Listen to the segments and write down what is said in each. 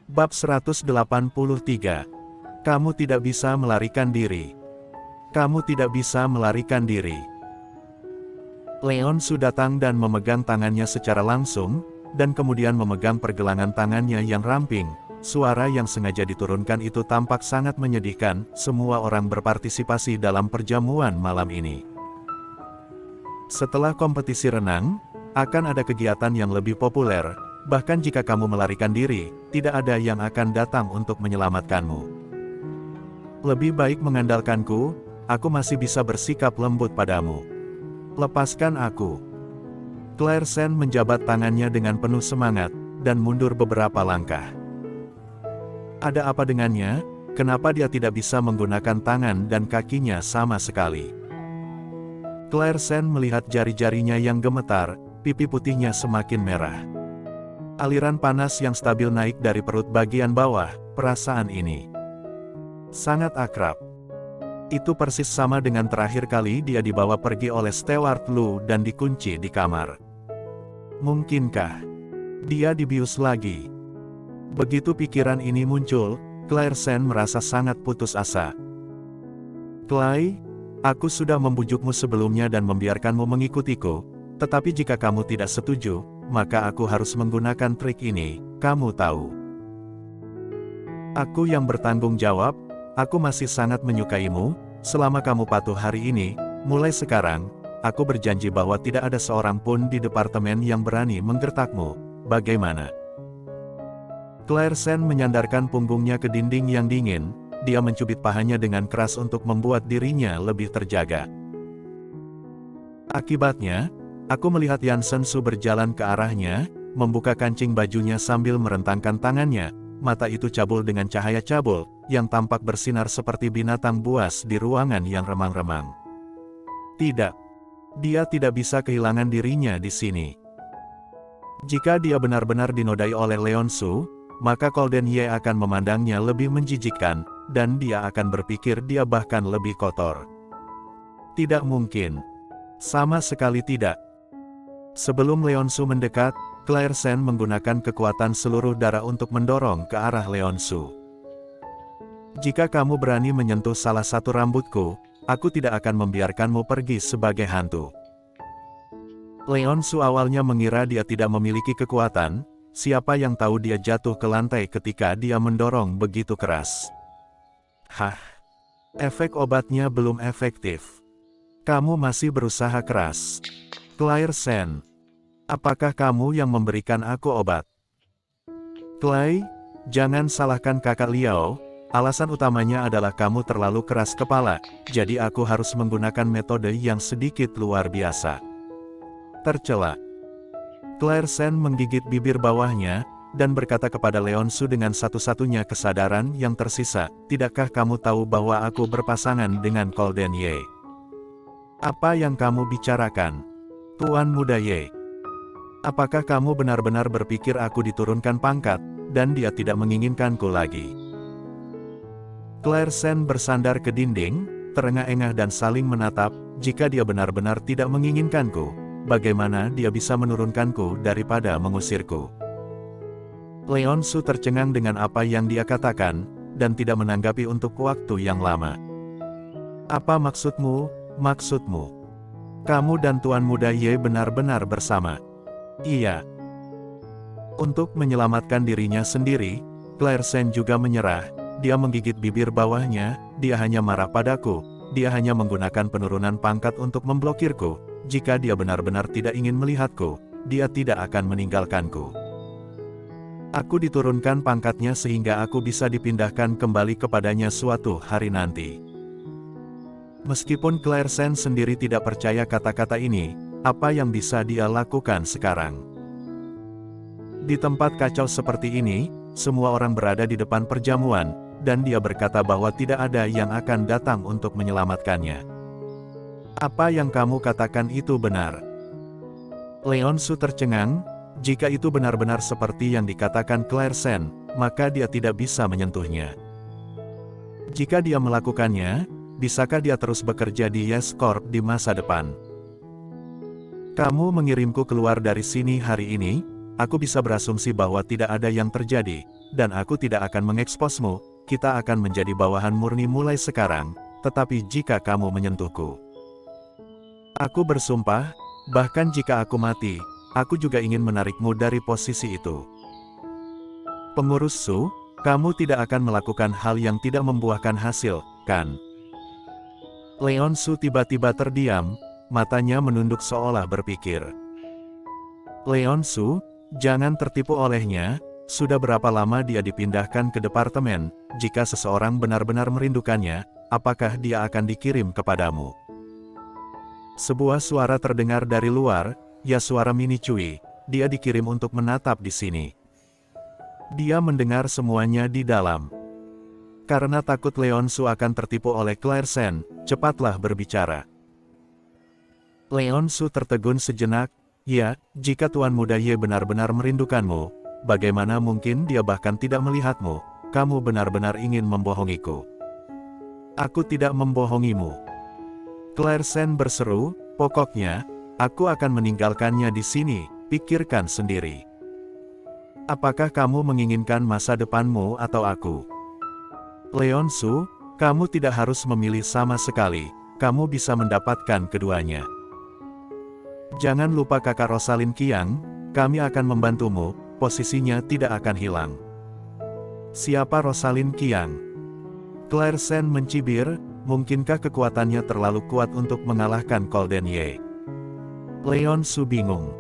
Bab 183. Kamu tidak bisa melarikan diri. Kamu tidak bisa melarikan diri. Leonsu datang dan memegang tangannya secara langsung, dan kemudian memegang pergelangan tangannya yang ramping. Suara yang sengaja diturunkan itu tampak sangat menyedihkan. Semua orang berpartisipasi dalam perjamuan malam ini. Setelah kompetisi renang, akan ada kegiatan yang lebih populer. Bahkan jika kamu melarikan diri, tidak ada yang akan datang untuk menyelamatkanmu. Lebih baik mengandalkanku, aku masih bisa bersikap lembut padamu. Lepaskan aku. Claire Sen menjabat tangannya dengan penuh semangat, dan mundur beberapa langkah. Ada apa dengannya? Kenapa dia tidak bisa menggunakan tangan dan kakinya sama sekali? Claire Sen melihat jari-jarinya yang gemetar, pipi putihnya semakin merah. Aliran panas yang stabil naik dari perut bagian bawah. Perasaan ini sangat akrab. Itu persis sama dengan terakhir kali dia dibawa pergi oleh Stewart Lu dan dikunci di kamar. Mungkinkah dia dibius lagi? Begitu pikiran ini muncul, Claire Sen merasa sangat putus asa. Clay, aku sudah membujukmu sebelumnya dan membiarkanmu mengikutiku, tetapi jika kamu tidak setuju, maka aku harus menggunakan trik ini, kamu tahu. Aku yang bertanggung jawab, aku masih sangat menyukaimu, selama kamu patuh hari ini, mulai sekarang, aku berjanji bahwa tidak ada seorang pun di departemen yang berani menggertakmu, bagaimana? Claire Sen menyandarkan punggungnya ke dinding yang dingin, dia mencubit pahanya dengan keras untuk membuat dirinya lebih terjaga. Akibatnya, aku melihat Yansen Su berjalan ke arahnya, membuka kancing bajunya sambil merentangkan tangannya, mata itu cabul dengan cahaya cabul, yang tampak bersinar seperti binatang buas di ruangan yang remang-remang. Tidak. Dia tidak bisa kehilangan dirinya di sini. Jika dia benar-benar dinodai oleh Leonsu, maka Golden Ye akan memandangnya lebih menjijikkan, dan dia akan berpikir dia bahkan lebih kotor. Tidak mungkin. Sama sekali tidak. Sebelum Leonsu mendekat, Claire Sen menggunakan kekuatan seluruh darah untuk mendorong ke arah Leonsu. Jika kamu berani menyentuh salah satu rambutku, aku tidak akan membiarkanmu pergi sebagai hantu. Leonsu awalnya mengira dia tidak memiliki kekuatan, siapa yang tahu dia jatuh ke lantai ketika dia mendorong begitu keras. Hah, efek obatnya belum efektif. Kamu masih berusaha keras. Claire Sen, apakah kamu yang memberikan aku obat? Clay, jangan salahkan kakak Liao, alasan utamanya adalah kamu terlalu keras kepala, jadi aku harus menggunakan metode yang sedikit luar biasa. Tercela. Claire Sen menggigit bibir bawahnya, dan berkata kepada Leonsu dengan satu-satunya kesadaran yang tersisa, tidakkah kamu tahu bahwa aku berpasangan dengan Golden Ye? Apa yang kamu bicarakan? Tuan Muda Ye. Apakah kamu benar-benar berpikir aku diturunkan pangkat, dan dia tidak menginginkanku lagi? Claire Sen bersandar ke dinding, terengah-engah dan saling menatap, jika dia benar-benar tidak menginginkanku, bagaimana dia bisa menurunkanku daripada mengusirku? Leonsu tercengang dengan apa yang dia katakan, dan tidak menanggapi untuk waktu yang lama. Apa maksudmu? Maksudmu? Kamu dan Tuan Muda Ye benar-benar bersama? Iya. Untuk menyelamatkan dirinya sendiri, Claire Sen juga menyerah, dia menggigit bibir bawahnya, dia hanya marah padaku, dia hanya menggunakan penurunan pangkat untuk memblokirku, jika dia benar-benar tidak ingin melihatku, dia tidak akan meninggalkanku. Aku diturunkan pangkatnya sehingga aku bisa dipindahkan kembali kepadanya suatu hari nanti. Meskipun Claire Sen sendiri tidak percaya kata-kata ini, apa yang bisa dia lakukan sekarang? Di tempat kacau seperti ini, semua orang berada di depan perjamuan, dan dia berkata bahwa tidak ada yang akan datang untuk menyelamatkannya. Apa yang kamu katakan itu benar. Leonsu tercengang. Jika itu benar-benar seperti yang dikatakan Claire Sen, maka dia tidak bisa menyentuhnya. Jika dia melakukannya, bisakah dia terus bekerja di Yes Corp di masa depan? Kamu mengirimku keluar dari sini hari ini, aku bisa berasumsi bahwa tidak ada yang terjadi, dan aku tidak akan mengeksposmu, kita akan menjadi bawahan murni mulai sekarang, tetapi jika kamu menyentuhku. Aku bersumpah, bahkan jika aku mati, aku juga ingin menarikmu dari posisi itu. Pengurus Su, kamu tidak akan melakukan hal yang tidak membuahkan hasil, kan? Leon Su tiba-tiba terdiam, matanya menunduk seolah berpikir. Leon Su, jangan tertipu olehnya, sudah berapa lama dia dipindahkan ke departemen, jika seseorang benar-benar merindukannya, apakah dia akan dikirim kepadamu? Sebuah suara terdengar dari luar, ya suara Mini Cui, dia dikirim untuk menatap di sini. Dia mendengar semuanya di dalam. Karena takut Leon Su akan tertipu oleh Claire Sen, cepatlah berbicara. Leon Su tertegun sejenak, ya, jika Tuan Muda Ye benar-benar merindukanmu, bagaimana mungkin dia bahkan tidak melihatmu, kamu benar-benar ingin membohongiku. Aku tidak membohongimu. Claire Sen berseru, pokoknya, aku akan meninggalkannya di sini, pikirkan sendiri. Apakah kamu menginginkan masa depanmu atau aku? Leon Su, kamu tidak harus memilih sama sekali, kamu bisa mendapatkan keduanya. Jangan lupa kakak Rosalind Qiang, kami akan membantumu, posisinya tidak akan hilang. Siapa Rosalind Qiang? Claire Sen mencibir, mungkinkah kekuatannya terlalu kuat untuk mengalahkan Golden Ye? Leon Su bingung.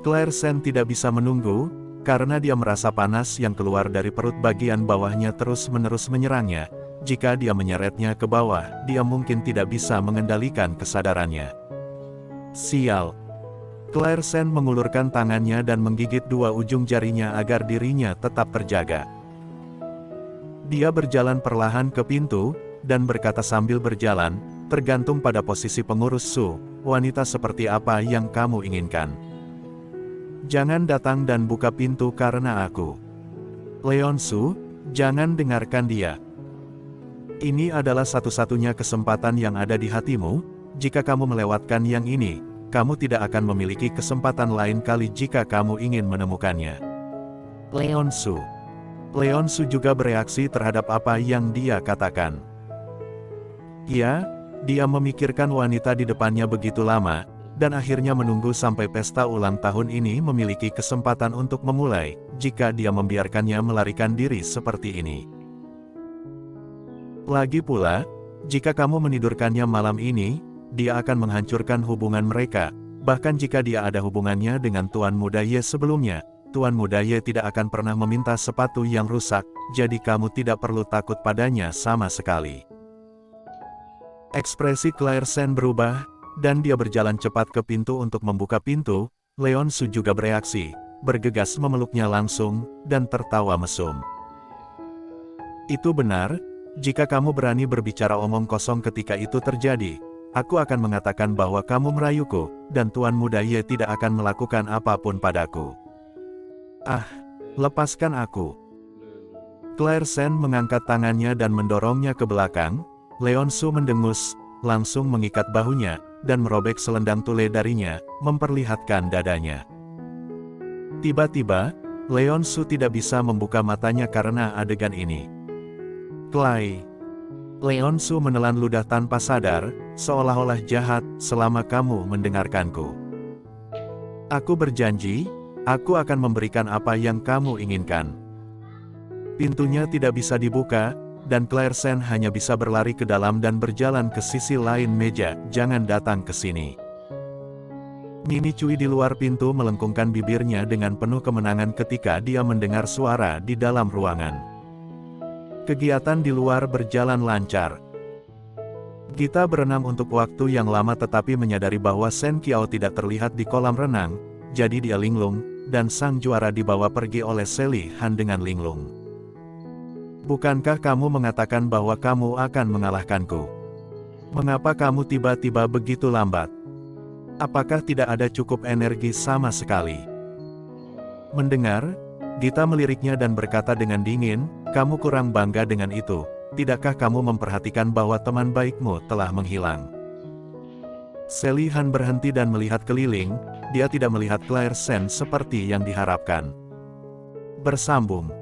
Claire Sen tidak bisa menunggu, karena dia merasa panas yang keluar dari perut bagian bawahnya terus-menerus menyerangnya. Jika dia menyeretnya ke bawah, dia mungkin tidak bisa mengendalikan kesadarannya. Sial. Claire Sen mengulurkan tangannya dan menggigit dua ujung jarinya agar dirinya tetap terjaga. Dia berjalan perlahan ke pintu, dan berkata sambil berjalan, tergantung pada posisi pengurus Su, wanita seperti apa yang kamu inginkan. Jangan datang dan buka pintu karena aku. Leon Su, jangan dengarkan dia. Ini adalah satu-satunya kesempatan yang ada di hatimu. Jika kamu melewatkan yang ini, kamu tidak akan memiliki kesempatan lain kali jika kamu ingin menemukannya. Leon Su. Leon Su juga bereaksi terhadap apa yang dia katakan. Ya, dia memikirkan wanita di depannya begitu lama, dan akhirnya menunggu sampai pesta ulang tahun ini memiliki kesempatan untuk memulai, jika dia membiarkannya melarikan diri seperti ini. Lagi pula, jika kamu menidurkannya malam ini, dia akan menghancurkan hubungan mereka, bahkan jika dia ada hubungannya dengan Tuan Muda Ye sebelumnya, Tuan Muda Ye tidak akan pernah meminta sepatu yang rusak, jadi kamu tidak perlu takut padanya sama sekali. Ekspresi Claire Sen berubah, dan dia berjalan cepat ke pintu untuk membuka pintu. Leon Su juga bereaksi, bergegas memeluknya langsung, dan tertawa mesum. Itu benar, jika kamu berani berbicara omong kosong ketika itu terjadi, aku akan mengatakan bahwa kamu merayuku, dan Tuan Muda Ye tidak akan melakukan apapun padaku. Ah, lepaskan aku. Claire Sen mengangkat tangannya dan mendorongnya ke belakang. Leon Su mendengus, langsung mengikat bahunya, dan merobek selendang tule darinya, memperlihatkan dadanya. Tiba-tiba, Leon Su tidak bisa membuka matanya karena adegan ini. Clay. Leon Su menelan ludah tanpa sadar, seolah-olah jahat, selama kamu mendengarkanku. Aku berjanji, aku akan memberikan apa yang kamu inginkan. Pintunya tidak bisa dibuka, dan Claire Sen hanya bisa berlari ke dalam dan berjalan ke sisi lain meja, jangan datang ke sini. Mini Cui di luar pintu melengkungkan bibirnya dengan penuh kemenangan ketika dia mendengar suara di dalam ruangan. Kegiatan di luar berjalan lancar. Gita berenang untuk waktu yang lama tetapi menyadari bahwa Shen Qiao tidak terlihat di kolam renang, jadi dia linglung, dan sang juara dibawa pergi oleh Seli Han dengan linglung. Bukankah kamu mengatakan bahwa kamu akan mengalahkanku? Mengapa kamu tiba-tiba begitu lambat? Apakah tidak ada cukup energi sama sekali? Mendengar, Gita meliriknya dan berkata dengan dingin, kamu kurang bangga dengan itu. Tidakkah kamu memperhatikan bahwa teman baikmu telah menghilang? Seli Han berhenti dan melihat keliling, dia tidak melihat Claire Sen seperti yang diharapkan. Bersambung.